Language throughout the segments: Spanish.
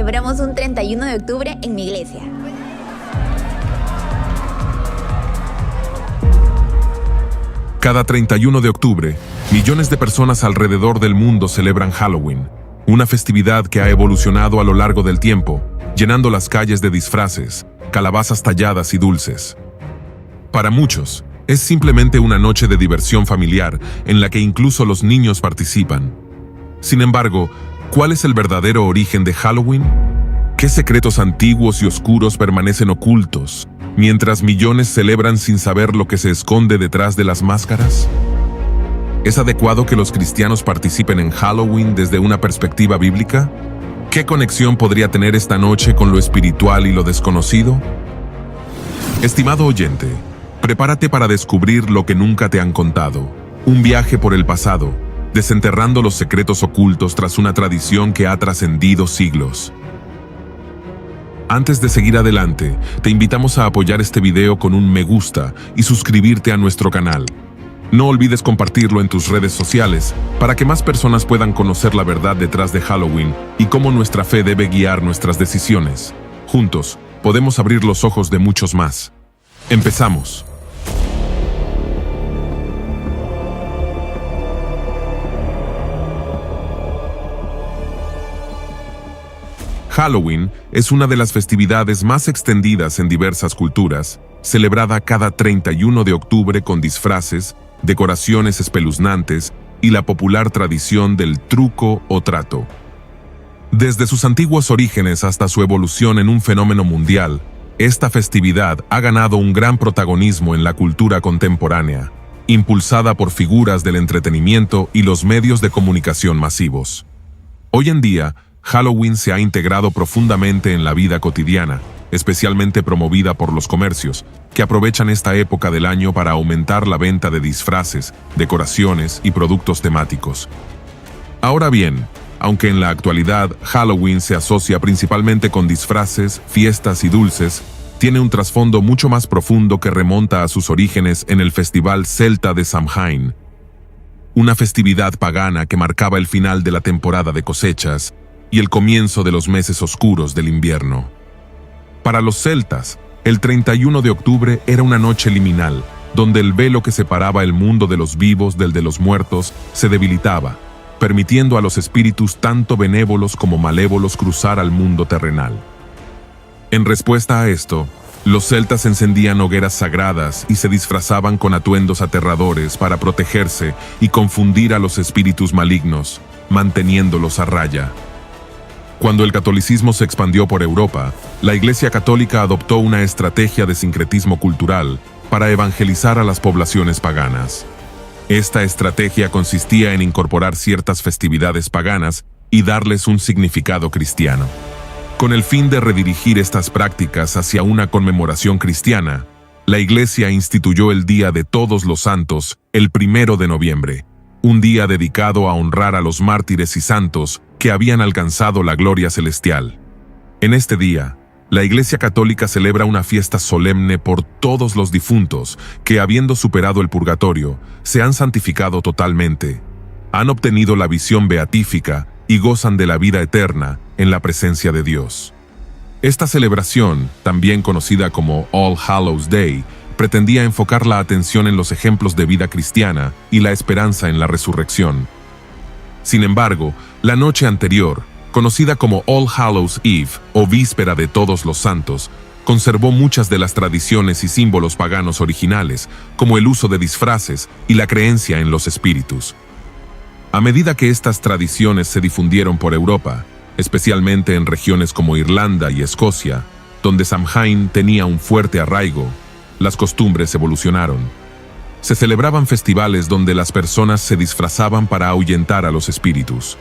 celebramos un 31 de octubre en mi iglesia. Cada 31 de octubre, millones de personas alrededor del mundo celebran Halloween, una festividad que ha evolucionado a lo largo del tiempo, llenando las calles de disfraces, calabazas talladas y dulces. Para muchos, es simplemente una noche de diversión familiar en la que incluso los niños participan. Sin embargo, ¿cuál es el verdadero origen de Halloween? ¿Qué secretos antiguos y oscuros permanecen ocultos, mientras millones celebran sin saber lo que se esconde detrás de las máscaras? ¿Es adecuado que los cristianos participen en Halloween desde una perspectiva bíblica? ¿Qué conexión podría tener esta noche con lo espiritual y lo desconocido? Estimado oyente, prepárate para descubrir lo que nunca te han contado. Un viaje por el pasado, desenterrando los secretos ocultos tras una tradición que ha trascendido siglos. Antes de seguir adelante, te invitamos a apoyar este video con un me gusta y suscribirte a nuestro canal. No olvides compartirlo en tus redes sociales para que más personas puedan conocer la verdad detrás de Halloween y cómo nuestra fe debe guiar nuestras decisiones. Juntos, podemos abrir los ojos de muchos más. Empezamos. Halloween es una de las festividades más extendidas en diversas culturas, celebrada cada 31 de octubre con disfraces, decoraciones espeluznantes y la popular tradición del truco o trato. Desde sus antiguos orígenes hasta su evolución en un fenómeno mundial, esta festividad ha ganado un gran protagonismo en la cultura contemporánea, impulsada por figuras del entretenimiento y los medios de comunicación masivos. Hoy en día, Halloween se ha integrado profundamente en la vida cotidiana, especialmente promovida por los comercios, que aprovechan esta época del año para aumentar la venta de disfraces, decoraciones y productos temáticos. Ahora bien, aunque en la actualidad Halloween se asocia principalmente con disfraces, fiestas y dulces, tiene un trasfondo mucho más profundo que remonta a sus orígenes en el festival celta de Samhain, una festividad pagana que marcaba el final de la temporada de cosechas y el comienzo de los meses oscuros del invierno. Para los celtas, el 31 de octubre era una noche liminal, donde el velo que separaba el mundo de los vivos del de los muertos se debilitaba, permitiendo a los espíritus tanto benévolos como malévolos cruzar al mundo terrenal. En respuesta a esto, los celtas encendían hogueras sagradas y se disfrazaban con atuendos aterradores para protegerse y confundir a los espíritus malignos, manteniéndolos a raya. Cuando el catolicismo se expandió por Europa, la Iglesia Católica adoptó una estrategia de sincretismo cultural para evangelizar a las poblaciones paganas. Esta estrategia consistía en incorporar ciertas festividades paganas y darles un significado cristiano. Con el fin de redirigir estas prácticas hacia una conmemoración cristiana, la Iglesia instituyó el Día de Todos los Santos el 1 de noviembre, un día dedicado a honrar a los mártires y santos que habían alcanzado la gloria celestial. En este día, la Iglesia Católica celebra una fiesta solemne por todos los difuntos que, habiendo superado el purgatorio, se han santificado totalmente, han obtenido la visión beatífica y gozan de la vida eterna en la presencia de Dios. Esta celebración, también conocida como All Hallows Day, pretendía enfocar la atención en los ejemplos de vida cristiana y la esperanza en la resurrección. Sin embargo, la noche anterior, conocida como All Hallows Eve o Víspera de Todos los Santos, conservó muchas de las tradiciones y símbolos paganos originales, como el uso de disfraces y la creencia en los espíritus. A medida que estas tradiciones se difundieron por Europa, especialmente en regiones como Irlanda y Escocia, donde Samhain tenía un fuerte arraigo, las costumbres evolucionaron. Se celebraban festivales donde las personas se disfrazaban para ahuyentar a los espíritus.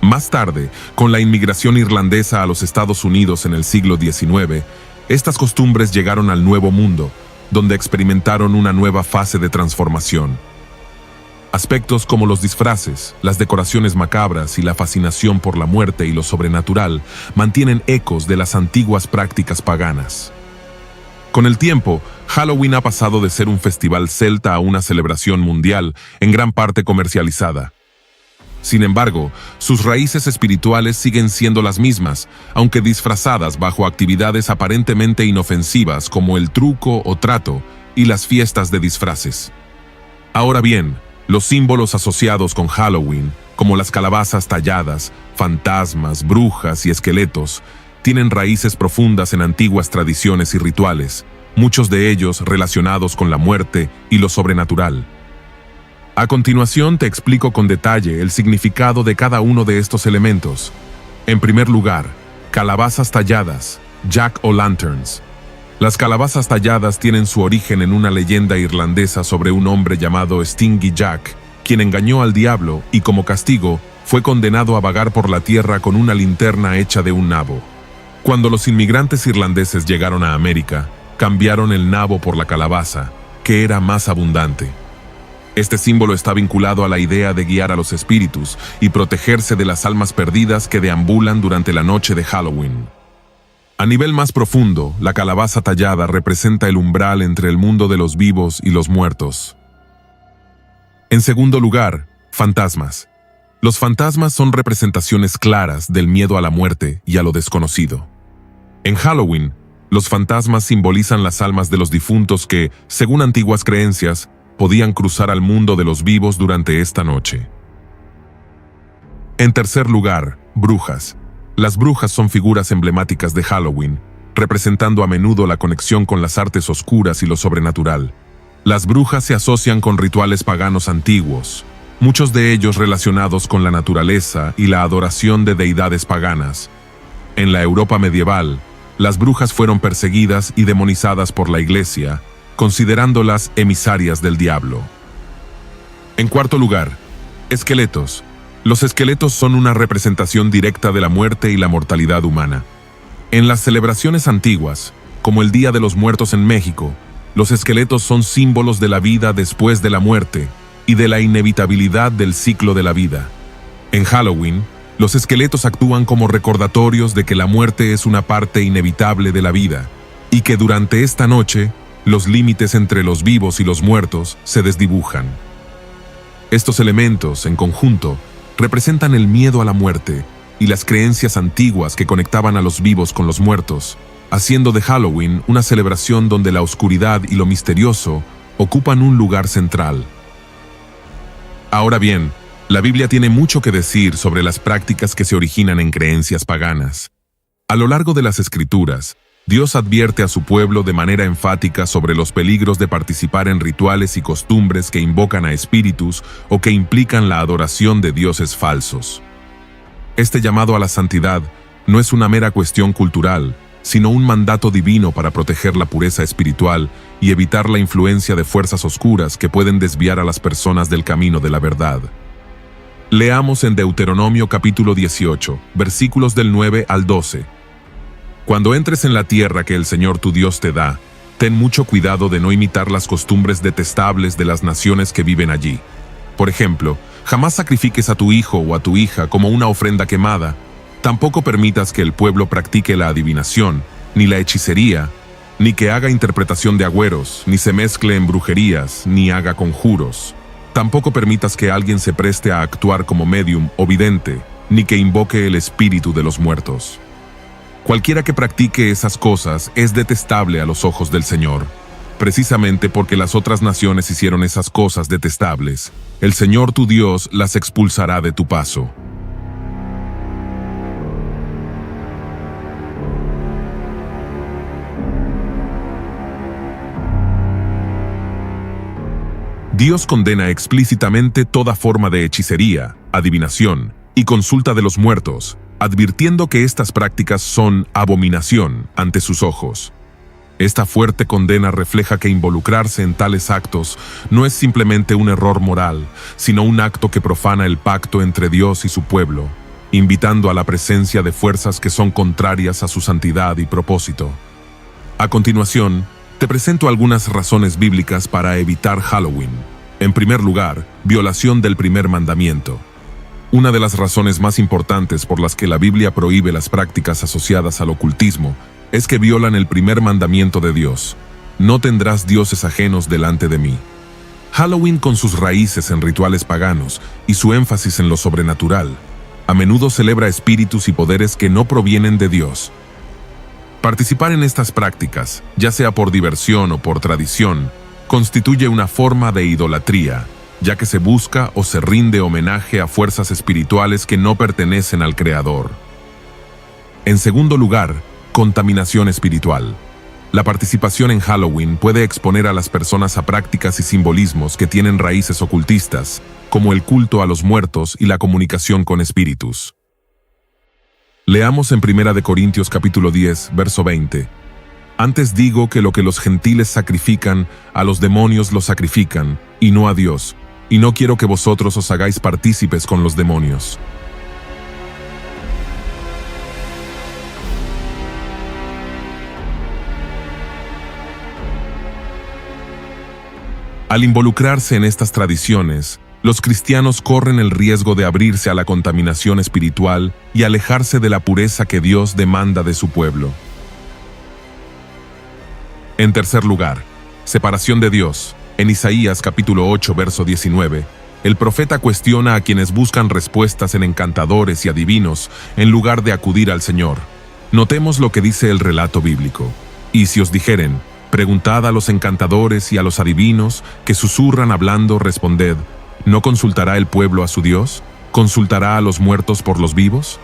Más tarde, con la inmigración irlandesa a los Estados Unidos en el siglo XIX, estas costumbres llegaron al Nuevo Mundo, donde experimentaron una nueva fase de transformación. Aspectos como los disfraces, las decoraciones macabras y la fascinación por la muerte y lo sobrenatural mantienen ecos de las antiguas prácticas paganas. Con el tiempo, Halloween ha pasado de ser un festival celta a una celebración mundial, en gran parte comercializada. Sin embargo, sus raíces espirituales siguen siendo las mismas, aunque disfrazadas bajo actividades aparentemente inofensivas como el truco o trato y las fiestas de disfraces. Ahora bien, los símbolos asociados con Halloween, como las calabazas talladas, fantasmas, brujas y esqueletos, tienen raíces profundas en antiguas tradiciones y rituales, muchos de ellos relacionados con la muerte y lo sobrenatural. A continuación te explico con detalle el significado de cada uno de estos elementos. En primer lugar, calabazas talladas, jack-o'-lanterns. Las calabazas talladas tienen su origen en una leyenda irlandesa sobre un hombre llamado Stingy Jack, quien engañó al diablo y como castigo fue condenado a vagar por la tierra con una linterna hecha de un nabo. Cuando los inmigrantes irlandeses llegaron a América, cambiaron el nabo por la calabaza, que era más abundante. Este símbolo está vinculado a la idea de guiar a los espíritus y protegerse de las almas perdidas que deambulan durante la noche de Halloween. A nivel más profundo, la calabaza tallada representa el umbral entre el mundo de los vivos y los muertos. En segundo lugar, fantasmas. Los fantasmas son representaciones claras del miedo a la muerte y a lo desconocido. En Halloween, los fantasmas simbolizan las almas de los difuntos que, según antiguas creencias, podían cruzar al mundo de los vivos durante esta noche. En tercer lugar, brujas. Las brujas son figuras emblemáticas de Halloween, representando a menudo la conexión con las artes oscuras y lo sobrenatural. Las brujas se asocian con rituales paganos antiguos, muchos de ellos relacionados con la naturaleza y la adoración de deidades paganas. En la Europa medieval, las brujas fueron perseguidas y demonizadas por la Iglesia, considerándolas emisarias del diablo. En cuarto lugar, esqueletos. Los esqueletos son una representación directa de la muerte y la mortalidad humana. En las celebraciones antiguas, como el Día de los Muertos en México, los esqueletos son símbolos de la vida después de la muerte y de la inevitabilidad del ciclo de la vida. En Halloween, los esqueletos actúan como recordatorios de que la muerte es una parte inevitable de la vida y que durante esta noche, los límites entre los vivos y los muertos se desdibujan. Estos elementos, en conjunto, representan el miedo a la muerte y las creencias antiguas que conectaban a los vivos con los muertos, haciendo de Halloween una celebración donde la oscuridad y lo misterioso ocupan un lugar central. Ahora bien, la Biblia tiene mucho que decir sobre las prácticas que se originan en creencias paganas. A lo largo de las Escrituras, Dios advierte a su pueblo de manera enfática sobre los peligros de participar en rituales y costumbres que invocan a espíritus o que implican la adoración de dioses falsos. Este llamado a la santidad no es una mera cuestión cultural, sino un mandato divino para proteger la pureza espiritual y evitar la influencia de fuerzas oscuras que pueden desviar a las personas del camino de la verdad. Leamos en Deuteronomio capítulo 18, versículos del 9 al 12. Cuando entres en la tierra que el Señor tu Dios te da, ten mucho cuidado de no imitar las costumbres detestables de las naciones que viven allí. Por ejemplo, jamás sacrifiques a tu hijo o a tu hija como una ofrenda quemada. Tampoco permitas que el pueblo practique la adivinación, ni la hechicería, ni que haga interpretación de agüeros, ni se mezcle en brujerías, ni haga conjuros. Tampoco permitas que alguien se preste a actuar como médium o vidente, ni que invoque el espíritu de los muertos. Cualquiera que practique esas cosas es detestable a los ojos del Señor. Precisamente porque las otras naciones hicieron esas cosas detestables, el Señor tu Dios las expulsará de tu paso. Dios condena explícitamente toda forma de hechicería, adivinación y consulta de los muertos, advirtiendo que estas prácticas son abominación ante sus ojos. Esta fuerte condena refleja que involucrarse en tales actos no es simplemente un error moral, sino un acto que profana el pacto entre Dios y su pueblo, invitando a la presencia de fuerzas que son contrarias a su santidad y propósito. A continuación, te presento algunas razones bíblicas para evitar Halloween. En primer lugar, violación del primer mandamiento. Una de las razones más importantes por las que la Biblia prohíbe las prácticas asociadas al ocultismo es que violan el primer mandamiento de Dios: no tendrás dioses ajenos delante de mí. Halloween, con sus raíces en rituales paganos y su énfasis en lo sobrenatural, a menudo celebra espíritus y poderes que no provienen de Dios. Participar en estas prácticas, ya sea por diversión o por tradición, constituye una forma de idolatría, ya que se busca o se rinde homenaje a fuerzas espirituales que no pertenecen al Creador. En segundo lugar, contaminación espiritual. La participación en Halloween puede exponer a las personas a prácticas y simbolismos que tienen raíces ocultistas, como el culto a los muertos y la comunicación con espíritus. Leamos en 1 Corintios capítulo 10, verso 20. Antes digo que lo que los gentiles sacrifican, a los demonios lo sacrifican, y no a Dios, y no quiero que vosotros os hagáis partícipes con los demonios. Al involucrarse en estas tradiciones, los cristianos corren el riesgo de abrirse a la contaminación espiritual y alejarse de la pureza que Dios demanda de su pueblo. En tercer lugar, separación de Dios. En Isaías capítulo 8, verso 19, el profeta cuestiona a quienes buscan respuestas en encantadores y adivinos en lugar de acudir al Señor. Notemos lo que dice el relato bíblico. Y si os dijeren, preguntad a los encantadores y a los adivinos que susurran hablando, responded, ¿no consultará el pueblo a su Dios? ¿Consultará a los muertos por los vivos?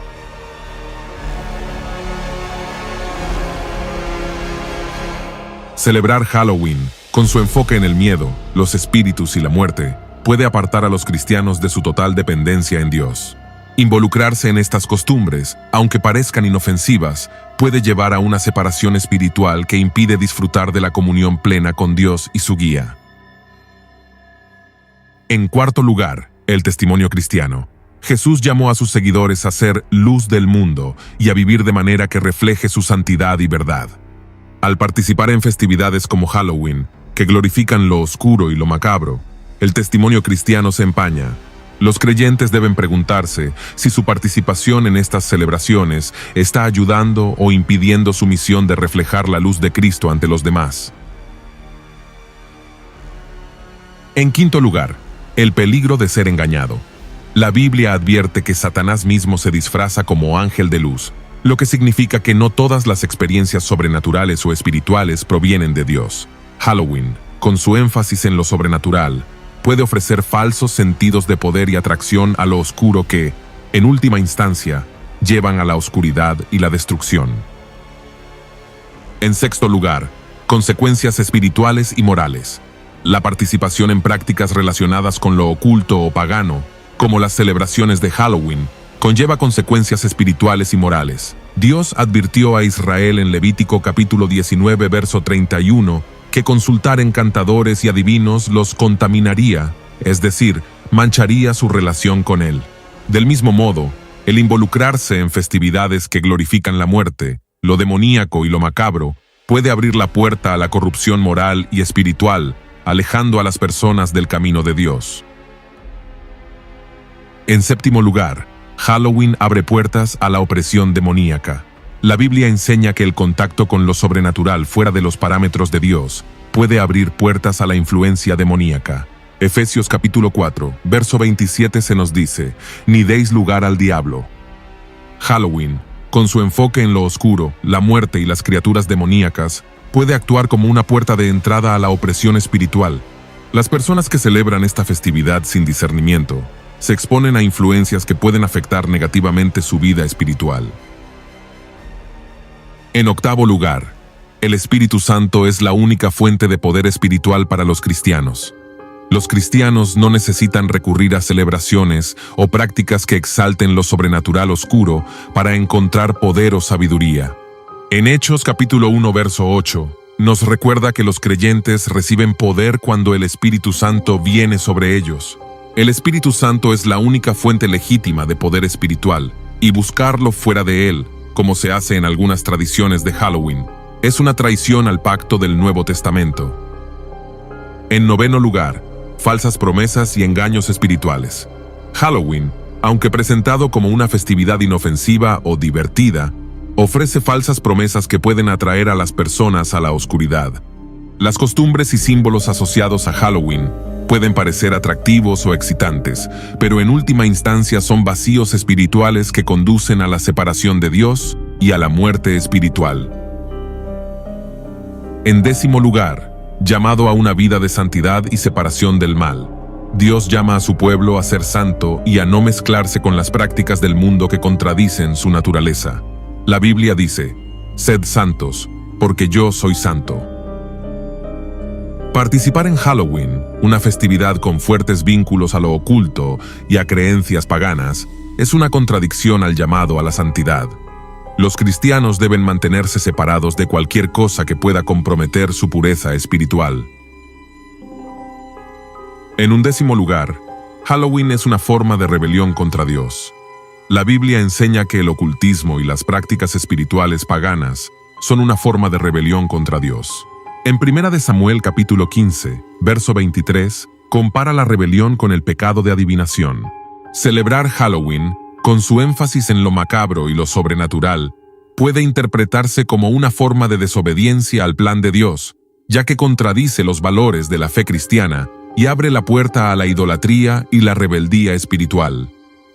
Celebrar Halloween, con su enfoque en el miedo, los espíritus y la muerte, puede apartar a los cristianos de su total dependencia en Dios. Involucrarse en estas costumbres, aunque parezcan inofensivas, puede llevar a una separación espiritual que impide disfrutar de la comunión plena con Dios y su guía. En cuarto lugar, el testimonio cristiano. Jesús llamó a sus seguidores a ser luz del mundo y a vivir de manera que refleje su santidad y verdad. Al participar en festividades como Halloween, que glorifican lo oscuro y lo macabro, el testimonio cristiano se empaña. Los creyentes deben preguntarse si su participación en estas celebraciones está ayudando o impidiendo su misión de reflejar la luz de Cristo ante los demás. En quinto lugar, el peligro de ser engañado. La Biblia advierte que Satanás mismo se disfraza como ángel de luz, lo que significa que no todas las experiencias sobrenaturales o espirituales provienen de Dios. Halloween, con su énfasis en lo sobrenatural, puede ofrecer falsos sentidos de poder y atracción a lo oscuro que, en última instancia, llevan a la oscuridad y la destrucción. En sexto lugar, consecuencias espirituales y morales. La participación en prácticas relacionadas con lo oculto o pagano, como las celebraciones de Halloween, conlleva consecuencias espirituales y morales. Dios advirtió a Israel en Levítico capítulo 19, verso 31, que consultar encantadores y adivinos los contaminaría, es decir, mancharía su relación con Él. Del mismo modo, el involucrarse en festividades que glorifican la muerte, lo demoníaco y lo macabro, puede abrir la puerta a la corrupción moral y espiritual, alejando a las personas del camino de Dios. En séptimo lugar, Halloween abre puertas a la opresión demoníaca. La Biblia enseña que el contacto con lo sobrenatural fuera de los parámetros de Dios puede abrir puertas a la influencia demoníaca. Efesios capítulo 4, verso 27 se nos dice, «Ni deis lugar al diablo». Halloween, con su enfoque en lo oscuro, la muerte y las criaturas demoníacas, puede actuar como una puerta de entrada a la opresión espiritual. Las personas que celebran esta festividad sin discernimiento se exponen a influencias que pueden afectar negativamente su vida espiritual. En octavo lugar, el Espíritu Santo es la única fuente de poder espiritual para los cristianos. Los cristianos no necesitan recurrir a celebraciones o prácticas que exalten lo sobrenatural oscuro para encontrar poder o sabiduría. En Hechos capítulo 1, verso 8, nos recuerda que los creyentes reciben poder cuando el Espíritu Santo viene sobre ellos. El Espíritu Santo es la única fuente legítima de poder espiritual, y buscarlo fuera de él, como se hace en algunas tradiciones de Halloween, es una traición al pacto del Nuevo Testamento. En noveno lugar, falsas promesas y engaños espirituales. Halloween, aunque presentado como una festividad inofensiva o divertida, ofrece falsas promesas que pueden atraer a las personas a la oscuridad. Las costumbres y símbolos asociados a Halloween Pueden parecer atractivos o excitantes, pero en última instancia son vacíos espirituales que conducen a la separación de Dios y a la muerte espiritual. En 10º lugar, llamado a una vida de santidad y separación del mal. Dios llama a su pueblo a ser santo y a no mezclarse con las prácticas del mundo que contradicen su naturaleza. La Biblia dice: «Sed santos, porque yo soy santo». Participar en Halloween, una festividad con fuertes vínculos a lo oculto y a creencias paganas, es una contradicción al llamado a la santidad. Los cristianos deben mantenerse separados de cualquier cosa que pueda comprometer su pureza espiritual. En 11º lugar, Halloween es una forma de rebelión contra Dios. La Biblia enseña que el ocultismo y las prácticas espirituales paganas son una forma de rebelión contra Dios. En 1 Samuel capítulo 15, verso 23, compara la rebelión con el pecado de adivinación. Celebrar Halloween, con su énfasis en lo macabro y lo sobrenatural, puede interpretarse como una forma de desobediencia al plan de Dios, ya que contradice los valores de la fe cristiana y abre la puerta a la idolatría y la rebeldía espiritual.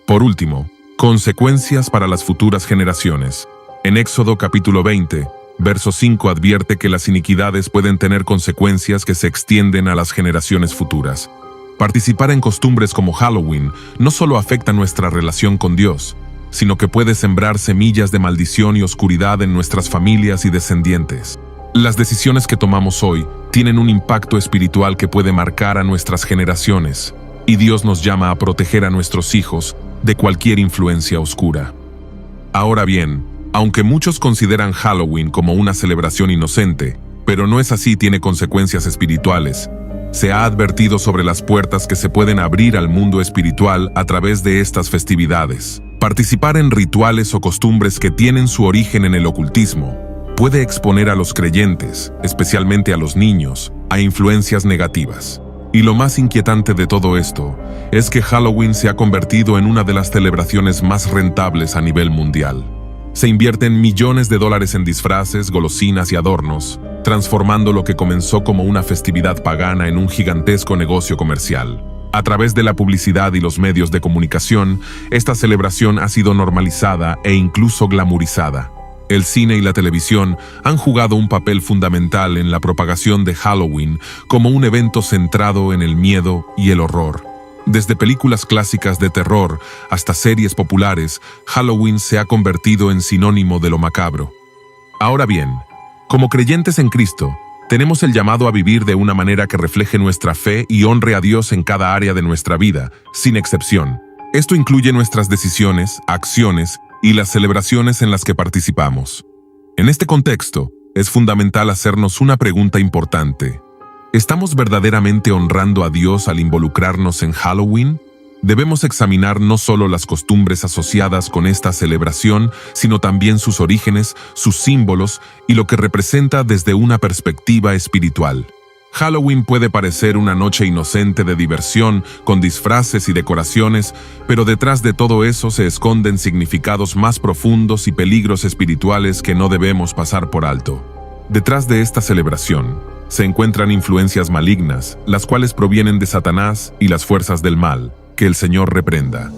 Por último, consecuencias para las futuras generaciones. En Éxodo capítulo 20, verso 5 advierte que las iniquidades pueden tener consecuencias que se extienden a las generaciones futuras. Participar en costumbres como Halloween no solo afecta nuestra relación con Dios, sino que puede sembrar semillas de maldición y oscuridad en nuestras familias y descendientes. Las decisiones que tomamos hoy tienen un impacto espiritual que puede marcar a nuestras generaciones, y Dios nos llama a proteger a nuestros hijos de cualquier influencia oscura. Ahora bien, aunque muchos consideran Halloween como una celebración inocente, pero no es así, tiene consecuencias espirituales. Se ha advertido sobre las puertas que se pueden abrir al mundo espiritual a través de estas festividades. Participar en rituales o costumbres que tienen su origen en el ocultismo puede exponer a los creyentes, especialmente a los niños, a influencias negativas. Y lo más inquietante de todo esto es que Halloween se ha convertido en una de las celebraciones más rentables a nivel mundial. Se invierten millones de dólares en disfraces, golosinas y adornos, transformando lo que comenzó como una festividad pagana en un gigantesco negocio comercial. A través de la publicidad y los medios de comunicación, esta celebración ha sido normalizada e incluso glamurizada. El cine y la televisión han jugado un papel fundamental en la propagación de Halloween como un evento centrado en el miedo y el horror. Desde películas clásicas de terror hasta series populares, Halloween se ha convertido en sinónimo de lo macabro. Ahora bien, como creyentes en Cristo, tenemos el llamado a vivir de una manera que refleje nuestra fe y honre a Dios en cada área de nuestra vida, sin excepción. Esto incluye nuestras decisiones, acciones y las celebraciones en las que participamos. En este contexto, es fundamental hacernos una pregunta importante. ¿Estamos verdaderamente honrando a Dios al involucrarnos en Halloween? Debemos examinar no solo las costumbres asociadas con esta celebración, sino también sus orígenes, sus símbolos y lo que representa desde una perspectiva espiritual. Halloween puede parecer una noche inocente de diversión, con disfraces y decoraciones, pero detrás de todo eso se esconden significados más profundos y peligros espirituales que no debemos pasar por alto. Detrás de esta celebración se encuentran influencias malignas, las cuales provienen de Satanás y las fuerzas del mal, que el Señor reprenda.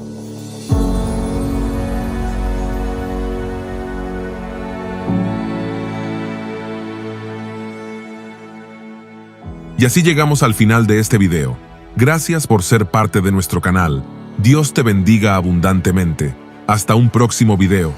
Y así llegamos al final de este video. Gracias por ser parte de nuestro canal. Dios te bendiga abundantemente. Hasta un próximo video.